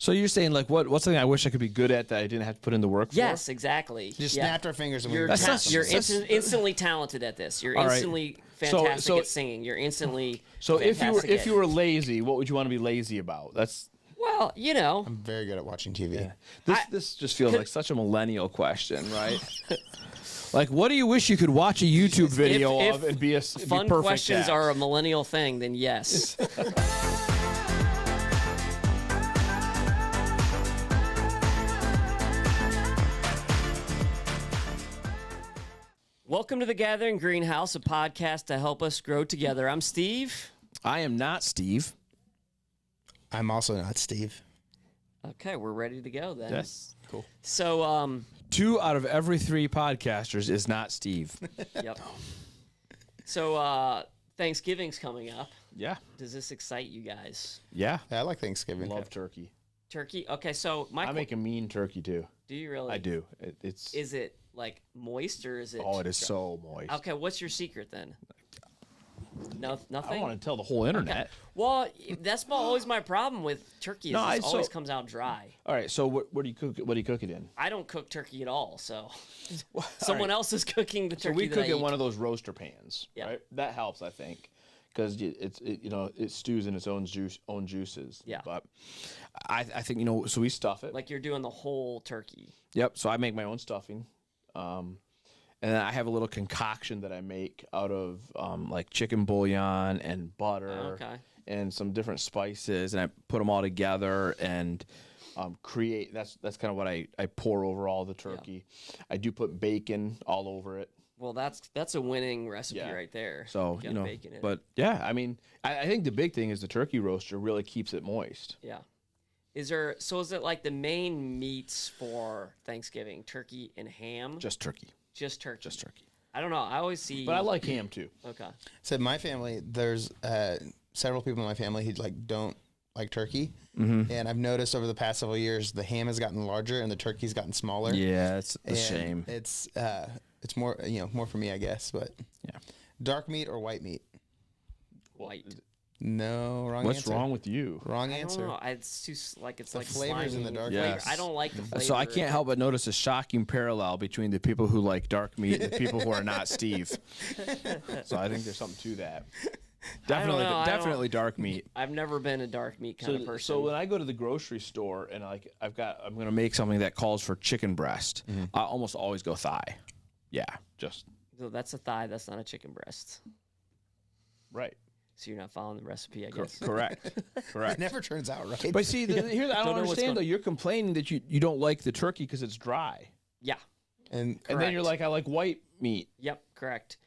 So you're saying like what's something I wish I could be good at that I didn't have to put in the work for? Yes, exactly. Just snapped our fingers and you're instantly talented at this. You're instantly fantastic at singing. You're instantly if you were lazy, what would you want to be lazy about? Well, I'm very good at watching TV. Yeah. This just feels like such a millennial question, right? Like, what do you wish you could watch a YouTube video of and be fun be perfect questions at? are a millennial thing, then yes. Welcome to The Gathering Greenhouse, a podcast to help us grow together. I'm Steve. I am not Steve. I'm also not Steve. Okay, we're ready to go then. Yes. Cool. So, 2 out of every 3 podcasters is not Steve. Yep. So, Thanksgiving's coming up. Yeah. Does this excite you guys? Yeah. I like Thanksgiving. Love turkey. Turkey? Okay, so I make a mean turkey too. Do you really? I do. Is it like moist or is it? Oh, it is so moist. Okay, what's your secret then? No, nothing. I don't want to tell the whole internet. Okay. Well, that's always my problem with turkey. It always comes out dry. All right. So what do you cook? What do you cook it in? I don't cook turkey at all. So someone else is cooking the turkey. So we cook it in one of those roaster pans. Yeah. Right. That helps, I think, because it stews in its own juices. Yeah. But I think so we stuff it. Like you're doing the whole turkey. Yep. So I make my own stuffing. And then I have a little concoction that I make out of like chicken bouillon and butter and some different spices, and I put them all together and create. That's kind of what I pour over all the turkey. Yeah. I do put bacon all over it. Well, that's a winning recipe right there. So bacon in it. But yeah, I mean, I think the big thing is the turkey roaster really keeps it moist. Yeah. Is it like the main meats for Thanksgiving, turkey and ham? Just turkey. Just turkey. Just turkey. I don't know. I always see. But I like ham too. Okay. So my family, there's several people in my family who don't like turkey, and I've noticed over the past several years the ham has gotten larger and the turkey's gotten smaller. Yeah, it's a shame. It's more more for me, I guess. But yeah, dark meat or white meat? White. No, wrong What's answer. wrong with you? Wrong answer. I don't know. It's too like it's the like flavors slimy. in the dark. Yes. I don't like the flavor. So I can't help but notice a shocking parallel between the people who like dark meat and the people who are not Steve. So I think there's something to that. Definitely dark meat. I've never been a dark meat kind of person. So when I go to the grocery store and I'm going to make something that calls for chicken breast, I almost always go thigh. Yeah, So that's a thigh. That's not a chicken breast. Right. So you're not following the recipe, I guess. Correct. It never turns out right. But see, here's I don't understand though. You're complaining that you don't like the turkey because it's dry. Yeah. And then you're like, I like white meat. Yep, correct.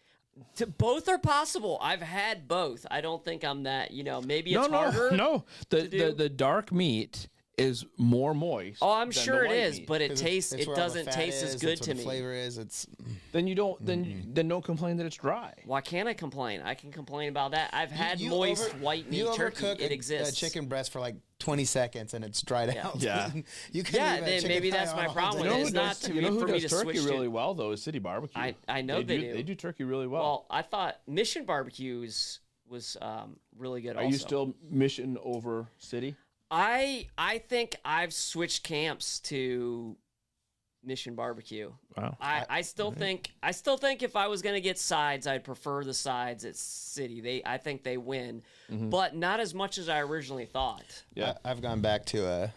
Both are possible. I've had both. I don't think I'm that. Maybe it's harder. No, the dark meat is more moist. Oh, I'm sure it is, meat. but it tastes. It doesn't taste as good to me. Flavor is. Then you don't. Then don't complain that it's dry. Why can't I complain? I can complain about that. I've had moist white meat turkey. It exists. A chicken breast for like 20 seconds and it's dried out. Yeah. Then maybe that's my problem. It's not for me to switch turkey really well though is City Barbecue. I know they do. They do turkey really well. Well, I thought Mission Barbecue was really good. Are you still Mission over City? I think I've switched camps to Mission Barbecue. Wow. I still think if I was gonna get sides, I'd prefer the sides at City. I think they win, but not as much as I originally thought. Yeah, I've gone back to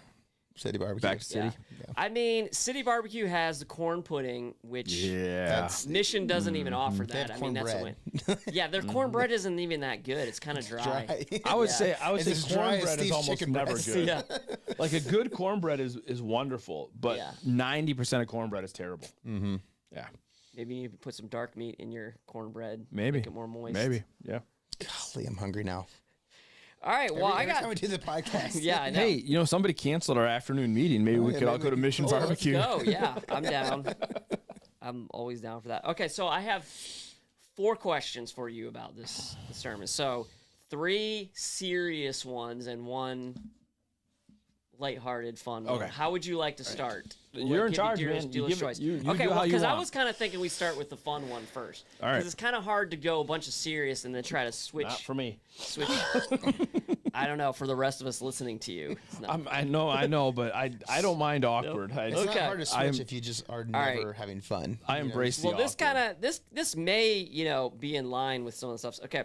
City Barbecue. Back to City. Yeah. I mean, City Barbecue has the corn pudding, which Mission doesn't even offer that. I mean, that's a win. Yeah, their cornbread isn't even that good. It's kind of dry. I would say cornbread is almost never good. Yeah. Like a good cornbread is wonderful, but 90% of cornbread is terrible. Mm-hmm. Yeah. Maybe you can put some dark meat in your cornbread. Maybe. Make it more moist. Maybe. Yeah. Golly, I'm hungry now. All right, well, every time we do the podcast. Yeah, I know. Hey, somebody canceled our afternoon meeting. Maybe we could all go to Mission Barbecue. Let's go. Yeah, I'm down. I'm always down for that. Okay, so I have 4 questions for you about this sermon. So 3 serious ones and 1 lighthearted, fun one. Okay. How would you like to start? You're in charge, man. Okay, well, because I was kind of thinking we start with the fun one first. All right. Because it's kind of hard to go a bunch of serious and then try to switch. Not for me. Switch. I don't know, for the rest of us listening to you. I know, but I don't mind awkward. Nope. It's not hard to switch if you just are never having fun. I embrace the awkward. This may, be in line with some of the stuff. Okay.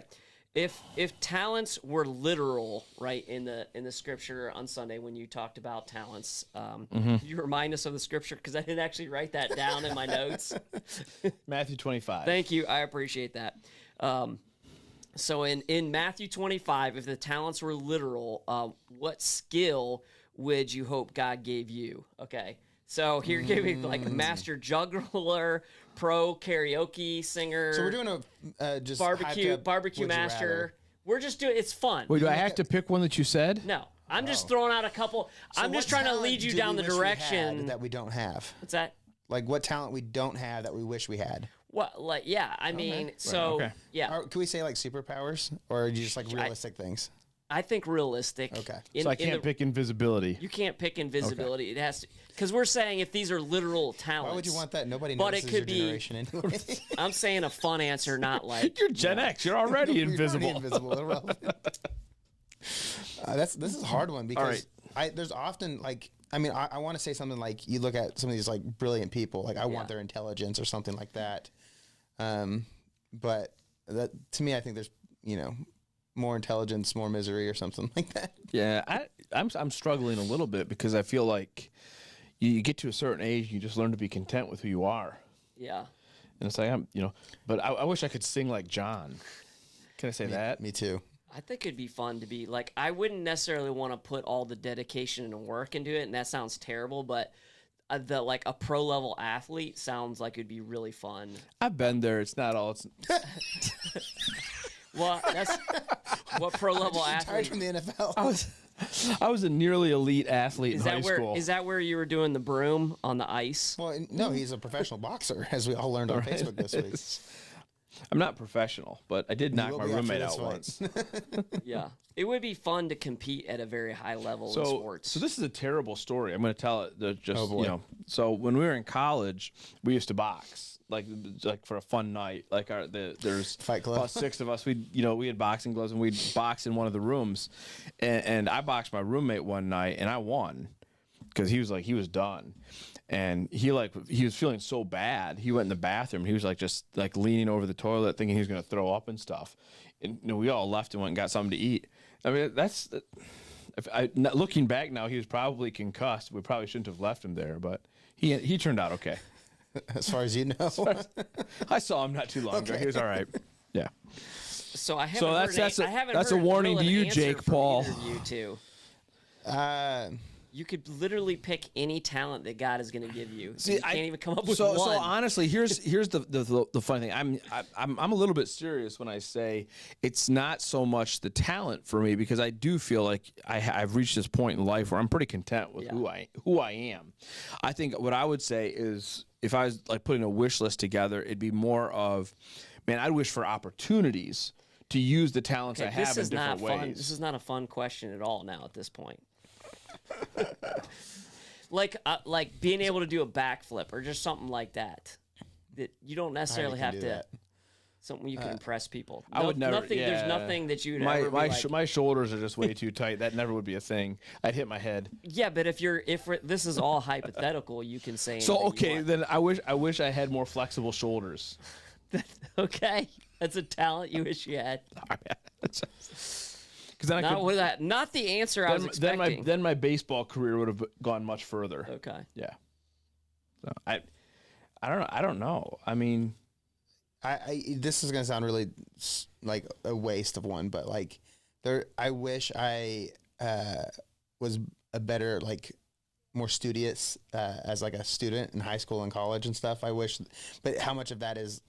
If talents were literal, right, in the scripture on Sunday when you talked about talents, could you remind us of the scripture? Because I didn't actually write that down in my notes. Matthew 25. Thank you. I appreciate that. So in Matthew 25, if the talents were literal, what skill would you hope God gave you? Okay. So here gave me like master juggler, pro karaoke singer. So we're doing a just barbecue master. We're just doing it's fun. Wait, do I have to pick one that you said? No, I'm just throwing out a couple. So I'm just trying to lead you down the direction that we don't have. What's that? Like what talent we don't have that we wish we had. What? Like yeah, I mean, so yeah. Can we say like superpowers or just like realistic things? I think realistic. Okay. So I can't pick invisibility. You can't pick invisibility. Okay. It has to, because we're saying if these are literal talents. Why would you want that? Nobody notices your generation anyway. I'm saying a fun answer, not like you're Gen X. You're already invisible. You're already invisible. Irrelevant. This is a hard one because there's often like I want to say something like you look at some of these like brilliant people like I want their intelligence or something like that, but that to me I think there's more intelligence, more misery, or something like that. Yeah, I'm struggling a little bit because I feel like you get to a certain age, you just learn to be content with who you are. Yeah. And it's like but I wish I could sing like John. Can I say that? Me too. I think it'd be fun to be like. I wouldn't necessarily want to put all the dedication and work into it, and that sounds terrible, but. Like a pro level athlete sounds like it'd be really fun. I've been there. It's not all. It's well, that's what pro level athlete. From the NFL. I was a nearly elite athlete in high school. Is that where you were doing the broom on the ice? Well, no, he's a professional boxer, as we all learned on Facebook this week. I'm not professional, but I did knock my roommate out once. Yeah. It would be fun to compete at a very high level in sports. So this is a terrible story. I'm going to tell it. So when we were in college, we used to box. Like for a fun night, like there's Fight Club. About 6 of us. We had boxing gloves and we'd box in one of the rooms, and I boxed my roommate one night and I won because he was done, and he was feeling so bad. He went in the bathroom. He was just leaning over the toilet, thinking he was going to throw up and stuff. And we all left and went and got something to eat. I mean looking back now, he was probably concussed. We probably shouldn't have left him there, but he turned out okay. As far as you know. I saw him not too long ago. He was all right. Yeah. So I haven't that's a warning to you, Jake Paul. You too. You could literally pick any talent that God is going to give you. See, you can't even come up with one. So honestly, here's the funny thing. I'm a little bit serious when I say it's not so much the talent for me, because I do feel like I've reached this point in life where I'm pretty content with who I am. I think what I would say is, if I was putting a wish list together, it'd be more of, man, I'd wish for opportunities to use the talents I have in different ways. This is not a fun question at all now at this point. like being able to do a backflip or just something like that. That you don't necessarily have to. That. Something you can impress people. I would never. There's nothing that you'd ever be my shoulders are just way too tight. That never would be a thing. I'd hit my head. Yeah, but if this is all hypothetical, you can say. So okay, then I wish I had more flexible shoulders. Okay, that's a talent you wish you had. Because not the answer I was expecting. Then my baseball career would have gone much further. Okay. Yeah. So I don't know. I mean, this is gonna sound really like a waste of one, but I wish I was a better more studious as a student in high school and college and stuff. I wish, but how much of that is,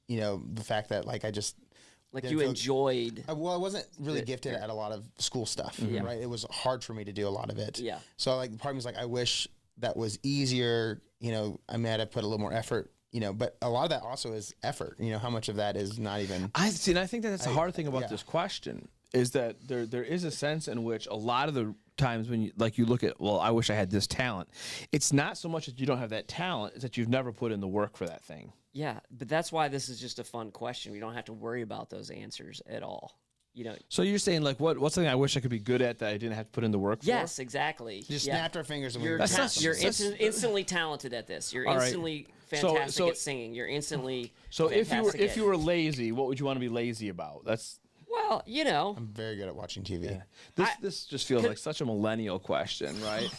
the fact that I just. You enjoyed. I wasn't really gifted at a lot of school stuff, right? It was hard for me to do a lot of it. Yeah. So part of me was I wish that was easier. I might have put a little more effort. But a lot of that also is effort. How much of that is not even. I think that's the hard thing about this question is that there is a sense in which a lot of the times when you look at, well, I wish I had this talent. It's not so much that you don't have that talent; it's that you've never put in the work for that thing. Yeah, but that's why this is just a fun question. We don't have to worry about those answers at all. So you're saying like what's something I wish I could be good at that I didn't have to put in the work for? Yes, exactly. Just snapped our fingers and you're instantly talented at this. You're instantly fantastic at singing. You're instantly if you were lazy, what would you want to be lazy about? That's well, I'm very good at watching TV. Yeah. This just feels like such a millennial question, right?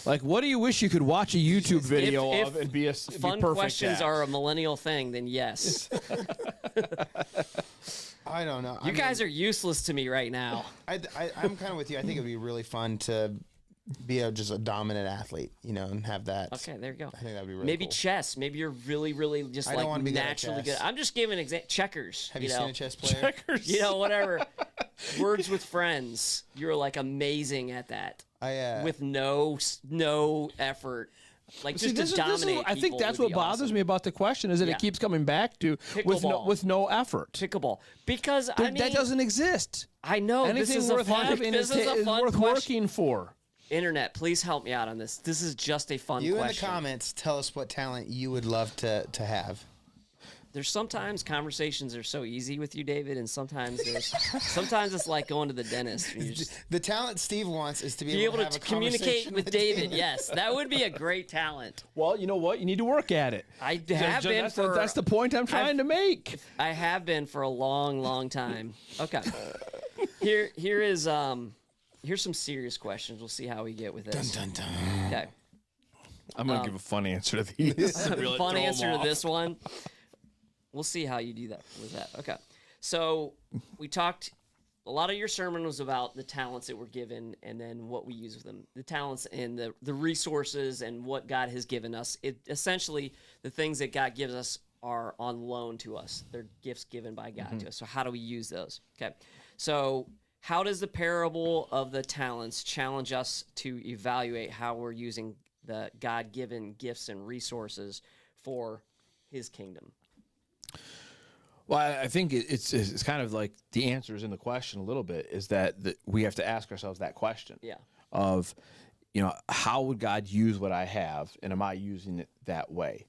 Like, what do you wish you could watch a YouTube video of and be fun perfect questions at? are a millennial thing? Then yes. I don't know. You guys are useless to me right now. I'm kind of with you. I think it'd be really fun to be just a dominant athlete, and have that. Okay, there you go. I think that'd be really maybe cool. chess. Maybe you're really, really just like naturally good. I'm just giving an example. Checkers. Have you seen a chess player? Checkers. Whatever. Words with friends. You're like amazing at that. With no effort. Like just to dominate. I think that's what bothers me about the question is that it keeps coming back to with no effort. Pickleball. Because that doesn't exist. I know. Anything worth having is worth working for. Internet, please help me out on this. This is just a fun question. You in the comments, tell us what talent you would love to have. There's sometimes conversations are so easy with you, David, and sometimes it's like going to the dentist. The talent Steve wants is to be able to communicate with David. Yes, that would be a great talent. Well, you know what? You need to work at it. I have been for. That's the point I'm trying to make. I have been for a long, long time. Okay. Here's some serious questions. We'll see how we get with this. Dun, dun, dun. Okay. I'm going to give a fun answer to these. Really fun answer to this one. We'll see how you do that with that. Okay. So we talked, a lot of your sermon was about the talents that were given and then what we use with them. The talents and the resources and what God has given us. Essentially, the things that God gives us are on loan to us. They're gifts given by God to us. So how do we use those? Okay. So how does the parable of the talents challenge us to evaluate how we're using the God-given gifts and resources for his kingdom? Well, I think it's kind of like the answer is in the question a little bit, is that we have to ask ourselves that question of, how would God use what I have, and am I using it that way?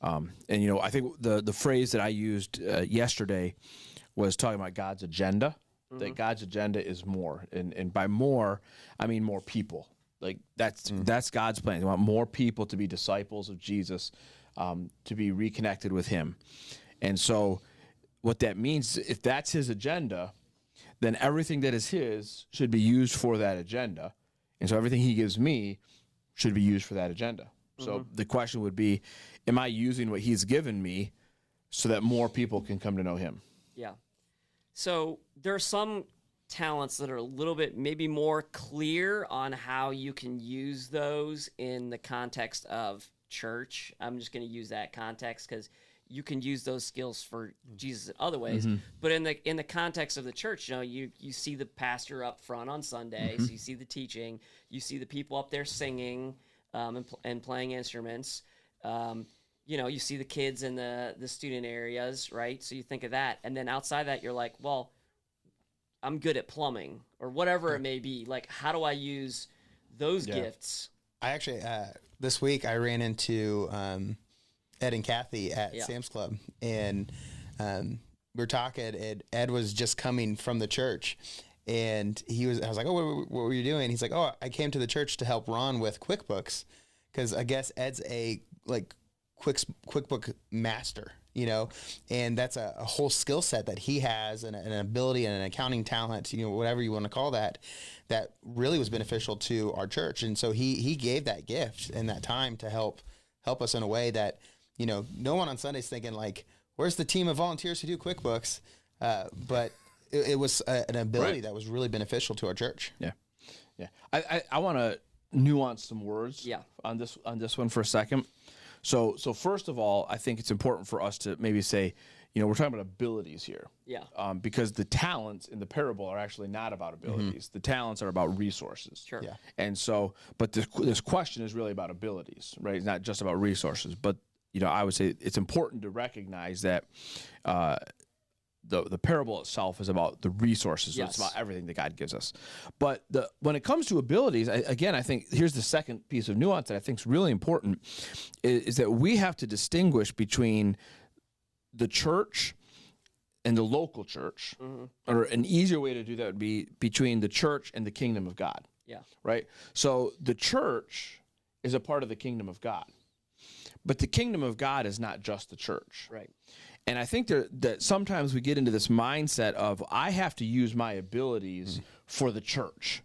And, I think the phrase that I used yesterday was talking about God's agenda, that God's agenda is more. And by more, I mean more people. Like that's God's plan. They want more people to be disciples of Jesus, to be reconnected with him. And so what that means, if that's his agenda, then everything that is his should be used for that agenda. And so everything he gives me should be used for that agenda. So the question would be, am I using what he's given me so that more people can come to know him? Yeah. So there are some talents that are a little bit maybe more clear on how you can use those in the context of church. I'm just going to use that context because you can use those skills for Jesus in other ways. But in the context of the church, you see the pastor up front on Sundays, you see the teaching, you see the people up there singing and playing instruments. You see the kids in the student areas, right? So you think of that. And then outside that, you're like, well, I'm good at plumbing or whatever it may be. Like, how do I use those gifts? I actually, this week I ran into Ed and Kathy at Sam's Club, and we were talking, and Ed was just coming from the church, and I was like, oh, what were you doing? He's like, oh, I came to the church to help Ron with QuickBooks, because I guess Ed's a QuickBook master, and that's a whole skill set that he has, and an ability and an accounting talent, whatever you want to call that really was beneficial to our church. And so he gave that gift and that time to help us in a way that, no one on Sunday's thinking like, where's the team of volunteers who do QuickBooks? But it was an ability that was really beneficial to our church. Yeah. Yeah. I want to nuance some words on this one for a second. So first of all, I think it's important for us to maybe say, we're talking about abilities here. Yeah. Because the talents in the parable are actually not about abilities. The talents are about resources. Sure. Yeah. And so, but this question is really about abilities, right? It's not just about resources. But, I would say it's important to recognize that the parable itself is about the resources. So it's about everything that God gives us. But when it comes to abilities, I think here's the second piece of nuance that I think is really important, is that we have to distinguish between the church and the local church, or an easier way to do that would be between the church and the kingdom of God. Yeah. Right? So the church is a part of the kingdom of God. But the kingdom of God is not just the church. Right. And I think that sometimes we get into this mindset of, I have to use my abilities for the church.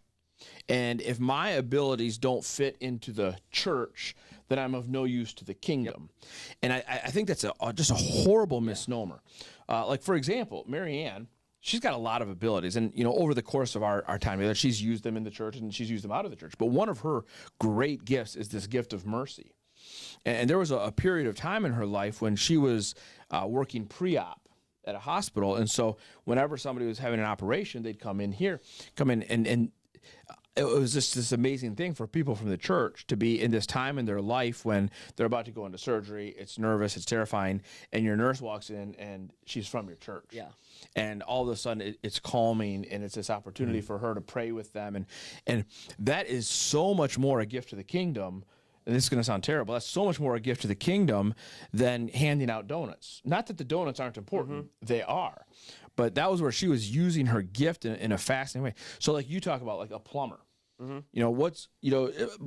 And if my abilities don't fit into the church, then I'm of no use to the kingdom. Yep. And I think that's just a horrible misnomer. Like, for example, Mary Ann, she's got a lot of abilities. And, over the course of our time together, she's used them in the church and she's used them out of the church. But one of her great gifts is this gift of mercy. And there was a period of time in her life when she was working pre-op at a hospital. And so whenever somebody was having an operation, they'd come in and it was just this amazing thing for people from the church to be in this time in their life when they're about to go into surgery. It's nervous, it's terrifying, and your nurse walks in and she's from your church. Yeah. And all of a sudden it's calming, and it's this opportunity for her to pray with them. And that is so much more a gift to the kingdom. And this is going to sound terrible. That's so much more a gift to the kingdom than handing out donuts. Not that the donuts aren't important. They are. But that was where she was using her gift in a fascinating way. So like you talk about like a plumber.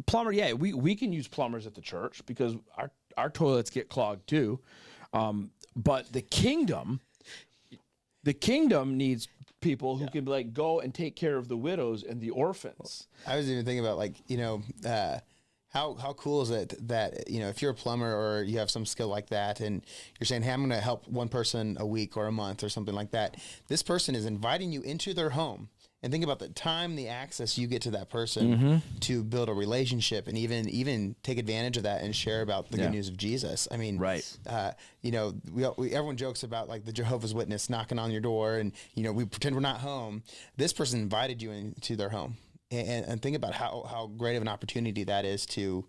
Plumber, yeah, we can use plumbers at the church because our toilets get clogged too. But the kingdom needs people who can like go and take care of the widows and the orphans. I was even thinking about how cool is it that, if you're a plumber or you have some skill like that and you're saying, hey, I'm going to help one person a week or a month or something like that. This person is inviting you into their home, and think about the time, the access you get to that person to build a relationship and even take advantage of that and share about the good news of Jesus. I mean, right. Everyone jokes about like the Jehovah's Witness knocking on your door and, we pretend we're not home. This person invited you into their home. And think about how great of an opportunity that is to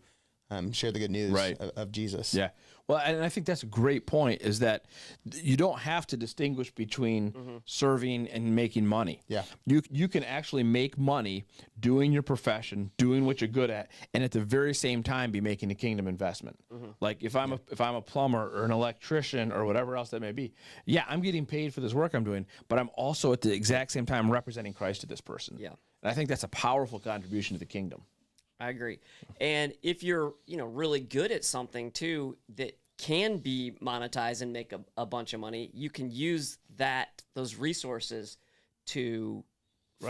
share the good news of Jesus. Yeah. Well, and I think that's a great point, is that you don't have to distinguish between serving and making money. Yeah. You can actually make money doing your profession, doing what you're good at, and at the very same time be making a kingdom investment. Like if I'm a plumber or an electrician or whatever else that may be, yeah, I'm getting paid for this work I'm doing, but I'm also at the exact same time representing Christ to this person. Yeah. And I think that's a powerful contribution to the kingdom. I agree. And if you're, really good at something too that can be monetized and make a bunch of money, you can use those resources to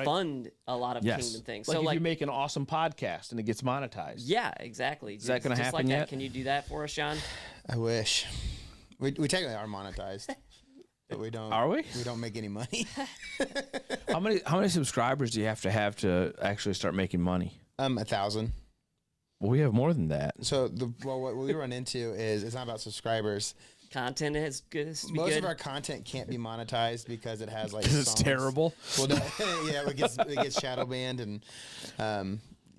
fund a lot of kingdom things. Like so if you make an awesome podcast and it gets monetized. Yeah, exactly. Is that going to happen yet? Can you do that for us, Sean? I wish. We technically are monetized. But we don't. Are we? We don't make any money. How many subscribers do you have to actually start making money? 1,000. Well, we have more than that. So what we run into is it's not about subscribers. Content is good. Most of our content can't be monetized because it has like it's terrible. Well, no, yeah, it gets shadow banned, and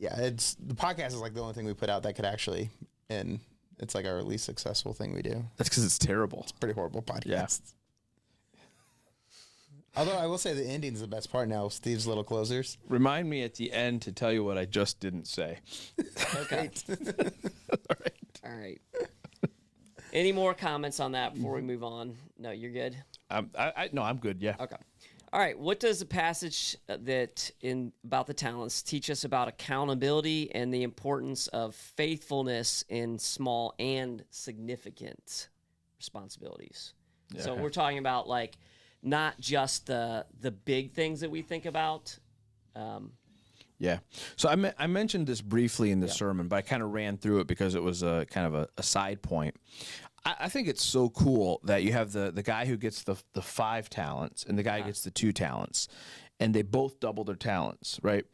it's the podcast is like the only thing we put out that could actually, and it's like our least successful thing we do. That's because it's terrible. It's a pretty horrible podcast. Yeah. Although I will say the ending is the best part now. Steve's little closers. Remind me at the end to tell you what I just didn't say. Okay. All right. Any more comments on that before we move on? No, you're good? No, I'm good, yeah. Okay. All right. What does the passage about the talents teach us about accountability and the importance of faithfulness in small and significant responsibilities? Yeah. So we're talking about like not just the big things that we think about. Yeah. So I mentioned this briefly in the sermon, but I kind of ran through it because it was a kind of a side point. I think it's so cool that you have the guy who gets the 5 talents and the guy who gets the 2 talents, and they both double their talents, right?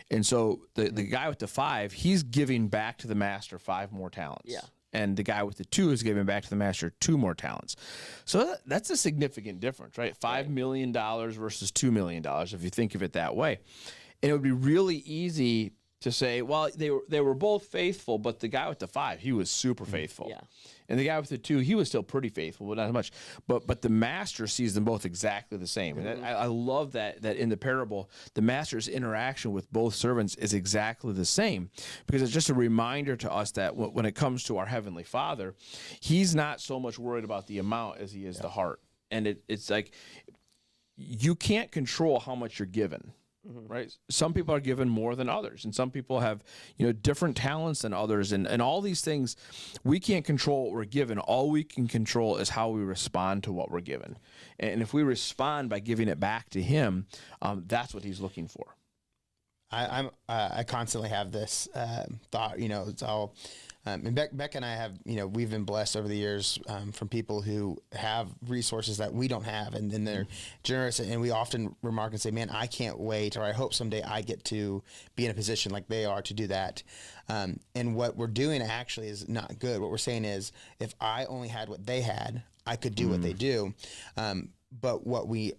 And so the guy with the 5, he's giving back to the master 5 more talents. Yeah. And the guy with the 2 is giving back to the master 2 more talents. So that's a significant difference, right? $5 million versus $2 million, if you think of it that way. And it would be really easy to say, well, they were both faithful, but the guy with the 5, he was super faithful. Yeah. And the guy with the 2, he was still pretty faithful, but not as much. But the master sees them both exactly the same. And I love that in the parable, the master's interaction with both servants is exactly the same, because it's just a reminder to us that when it comes to our Heavenly Father, he's not so much worried about the amount as he is the heart. And it's like you can't control how much you're given. Right. Some people are given more than others, and some people have, different talents than others, and all these things we can't control what we're given. All we can control is how we respond to what we're given. And if we respond by giving it back to him, that's what he's looking for. I constantly have this thought, it's all, and Beck and I have, we've been blessed over the years from people who have resources that we don't have, and then they're generous, and we often remark and say, man, I can't wait, or I hope someday I get to be in a position like they are to do that. And what we're doing actually is not good. What we're saying is, if I only had what they had, I could do what they do. But what we,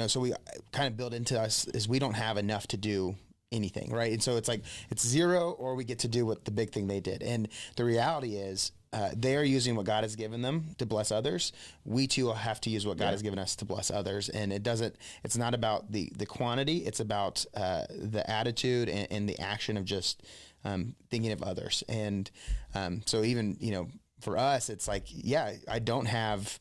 so we kind of build into us is we don't have enough to do anything, right? And so it's like it's zero, or we get to do what the big thing they did. And the reality is they are using what God has given them to bless others. We too have to use what God has given us to bless others. And it's not about the quantity, it's about the attitude and the action of just thinking of others. And so even, for us, it's like, I don't have,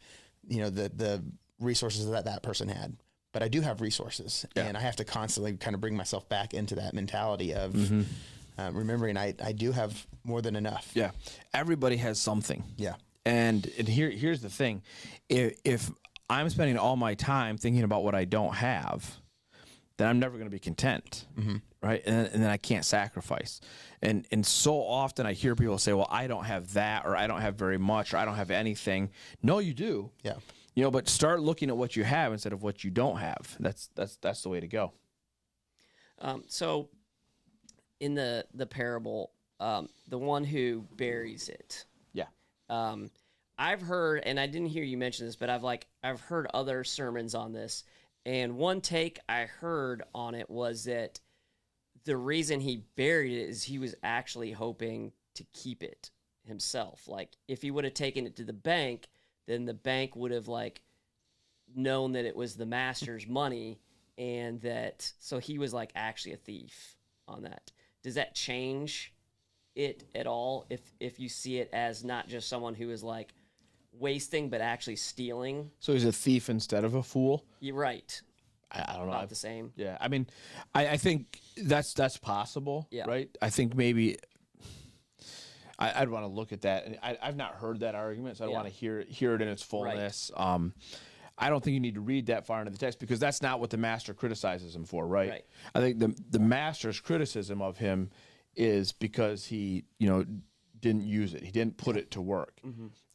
the resources that person had, but I do have resources, and I have to constantly kind of bring myself back into that mentality of remembering I do have more than enough. Yeah. Everybody has something. Yeah. And here's the thing. If I'm spending all my time thinking about what I don't have, then I'm never going to be content. Right. And then I can't sacrifice. And so often I hear people say, well, I don't have that, or I don't have very much, or I don't have anything. No, you do. Yeah. But start looking at what you have instead of what you don't have. That's the way to go. So in the parable, the one who buries it. Yeah. I've heard, and I didn't hear you mention this, but I've heard other sermons on this, and one take I heard on it was that the reason he buried it is he was actually hoping to keep it himself. Like, if he would have taken it to the bank, then the bank would have known that it was the master's money, and so he was actually a thief on that. Does that change it at all if you see it as not just someone who is wasting, but actually stealing? So he's a thief instead of a fool? You're right. I don't know. About the same. Yeah. I mean, I think that's possible, right? I think maybe I'd want to look at that, and I've not heard that argument, so I want to hear it in its fullness. Right. I don't think you need to read that far into the text, because that's not what the master criticizes him for, right? I think the master's criticism of him is because he, didn't use it. He didn't put it to work.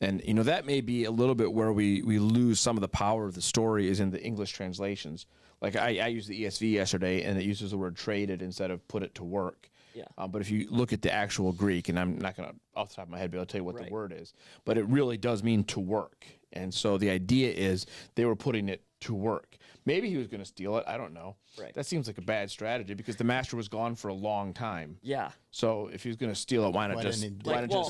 And, that may be a little bit where we lose some of the power of the story is in the English translations. Like I used the ESV yesterday, and it uses the word traded instead of put it to work. Yeah. But if you look at the actual Greek, and I'm not going to, off the top of my head, be able to tell you what the word is, but it really does mean to work. And so the idea is they were putting it to work. Maybe he was going to steal it. I don't know. Right. That seems like a bad strategy, because the master was gone for a long time. Yeah. So if he was going to steal it, why not just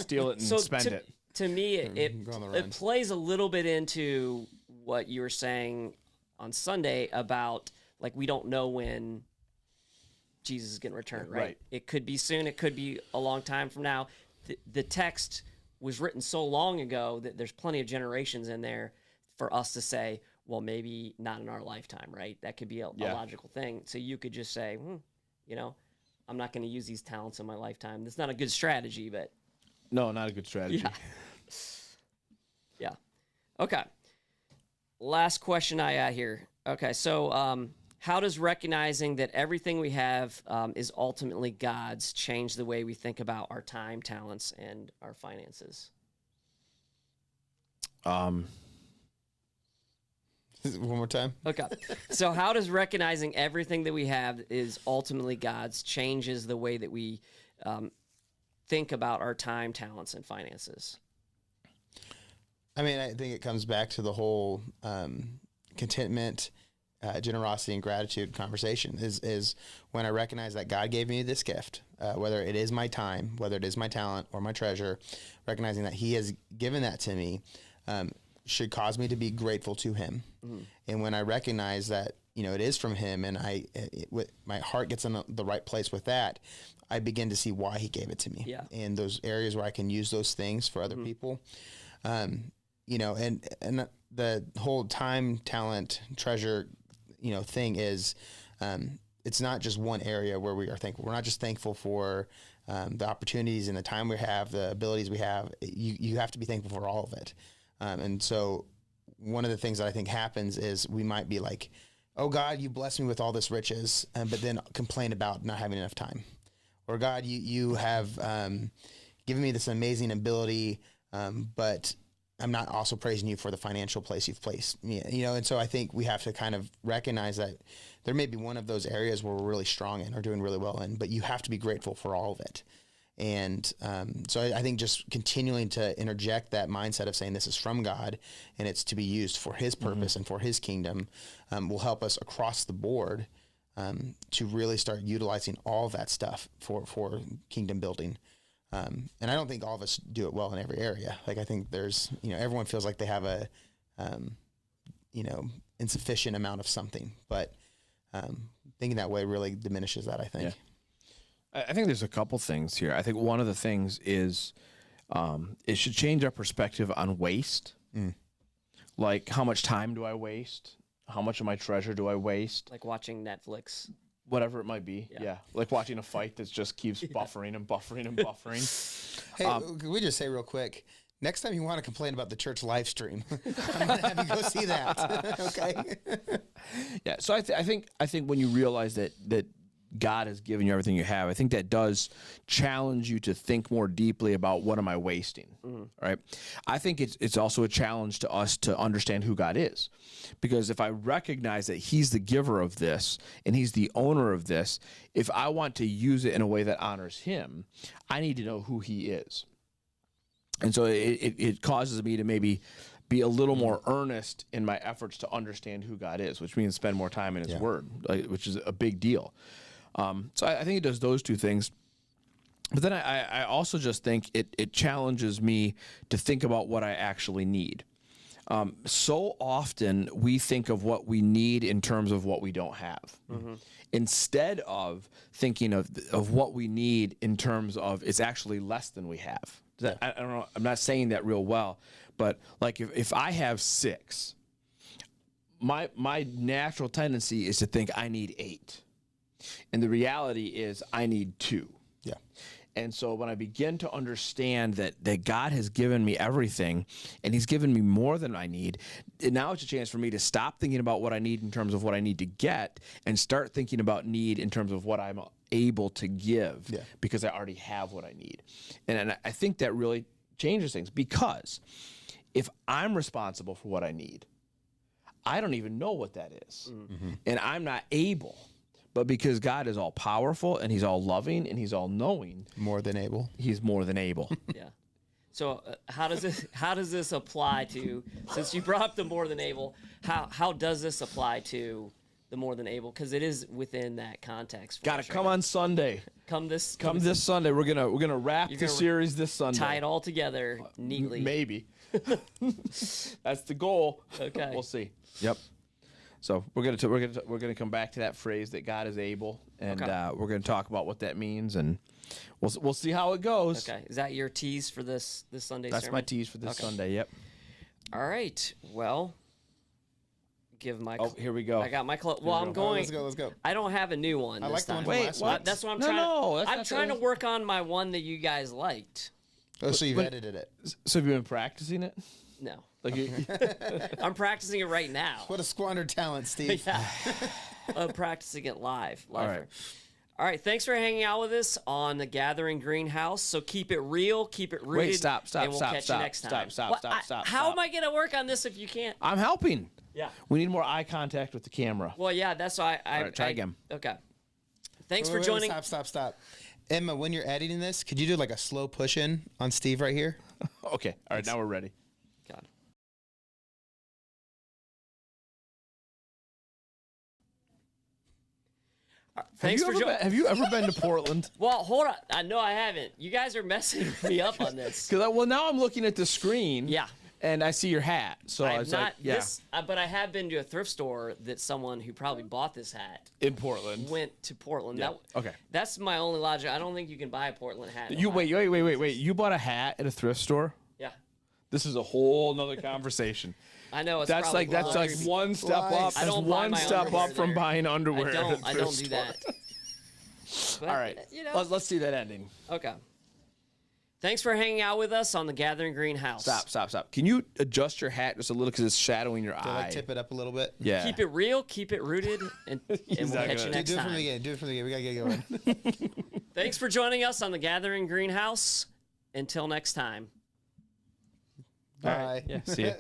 steal it and spend it? To me, it plays a little bit into what you were saying on Sunday about we don't know when Jesus is going to return, right? It could be soon. It could be a long time from now. The text was written so long ago that there's plenty of generations in there for us to say, well, maybe not in our lifetime, right? That could be a logical thing. So you could just say, I'm not going to use these talents in my lifetime. That's not a good strategy, but... No, not a good strategy. Yeah. Okay. Last question I got here. Okay, so how does recognizing that everything we have is ultimately God's change the way we think about our time, talents, and our finances? One more time. Okay. So how does recognizing everything that we have is ultimately God's changes the way that we think about our time, talents, and finances? I mean, I think it comes back to the whole contentment, generosity, and gratitude conversation is when I recognize that God gave me this gift, whether it is my time, whether it is my talent or my treasure, recognizing that he has given that to me, should cause me to be grateful to him. And when I recognize that, it is from him, and my heart gets in the right place with that, I begin to see why he gave it to me. Yeah. And those areas where I can use those things for other people. and the whole time, talent, treasure, thing is, it's not just one area where we are thankful. We're not just thankful for the opportunities and the time we have, the abilities we have. You have to be thankful for all of it. And so one of the things that I think happens is we might be like, oh God, you blessed me with all this riches, but then complain about not having enough time. Or God, you have given me this amazing ability, but I'm not also praising you for the financial place you've placed me. And so I think we have to kind of recognize that there may be one of those areas where we're really strong in or doing really well in, but you have to be grateful for all of it. And so I think just continuing to interject that mindset of saying this is from God and it's to be used for his purpose and for his kingdom will help us across the board to really start utilizing all of that stuff for kingdom building. And I don't think all of us do it well in every area. Like I think there's, everyone feels like they have a, insufficient amount of something, but thinking that way really diminishes that, I think. Yeah. I think there's a couple things here. I think one of the things is it should change our perspective on waste. Like, how much time do I waste? How much of my treasure do I waste? Like watching Netflix. Whatever it might be. Yeah. Like watching a fight that just keeps buffering and buffering and buffering. Hey, can we just say real quick, next time you want to complain about the church live stream, I'm going to have you go see that. Okay? Yeah. So I think when you realize that God has given you everything you have, I think that does challenge you to think more deeply about what am I wasting, right? I think it's also a challenge to us to understand who God is, because if I recognize that he's the giver of this and he's the owner of this, if I want to use it in a way that honors him, I need to know who he is. And so it causes me to maybe be a little more earnest in my efforts to understand who God is, which means spend more time in his word, which is a big deal. So I think it does those two things. But then I also just think it challenges me to think about what I actually need. So often we think of what we need in terms of what we don't have, instead of thinking of what we need in terms of it's actually less than we have. I don't know. I'm not saying that real well, but like if I have 6, my natural tendency is to think I need 8. And the reality is I need 2. Yeah. And so when I begin to understand that God has given me everything and he's given me more than I need, now it's a chance for me to stop thinking about what I need in terms of what I need to get and start thinking about need in terms of what I'm able to give because I already have what I need. And I think that really changes things, because if I'm responsible for what I need, I don't even know what that is. And I'm not able. But because God is all powerful and he's all loving and he's all knowing, more than able, he's more than able. Yeah. So how does this apply to, since you brought up the more than able, how does this apply to the more than able? Because it is within that context. Got to come on Sunday. Come this Sunday. We're gonna wrap the series this Sunday. Tie it all together neatly. Maybe. That's the goal. Okay. We'll see. Yep. So we're gonna come back to that phrase that God is able, and we're gonna talk about what that means, and we'll see how it goes. Okay, is that your tease for this Sunday? That's sermon? my tease for this Sunday. Yep. All right. Well, give my. Here we go. I got my. Well, I'm going. Let's go. I don't have a new one. I this like the time. one from last week. That's what I'm trying. I'm trying to work on my one that you guys liked. Oh, so you've edited it. So have you been practicing it? No. Like I'm practicing it right now. What a squandered talent, Steve. Yeah. I'm practicing it live. All right. All right. Thanks for hanging out with us on the Gathering Greenhouse. So keep it real, keep it rooted. Wait, stop, and we'll catch you next time. Stop. How am I going to work on this if you can't? I'm helping. Yeah. We need more eye contact with the camera. Well, yeah, that's why All right, try again. Okay. Thanks for joining. Stop. Emma, when you're editing this, could you do like a slow push in on Steve right here? Okay. All right, now we're ready. God. Thanks for joining. Have you ever been to Portland? Well, hold on. No, I haven't. You guys are messing me up on this. Well, now I'm looking at the screen. Yeah. And I see your hat. So I was like, yeah. But I have been to a thrift store that someone who probably bought this hat in Portland went to Portland. Yeah. Okay. That's my only logic. I don't think you can buy a Portland hat. Wait. You bought a hat at a thrift store? Yeah. This is a whole nother conversation. I know it's that's like one step up. I don't one step up from buying underwear. I don't do that. But, all right, let's see that ending. Okay. Thanks for hanging out with us on the Gathering Greenhouse. Stop. Can you adjust your hat just a little because it's shadowing your eye? Like tip it up a little bit. Yeah. Keep it real, keep it rooted, and we'll catch you next time. Do it from the beginning. We gotta get going. Thanks for joining us on the Gathering Greenhouse. Until next time. Bye. Yeah. See ya.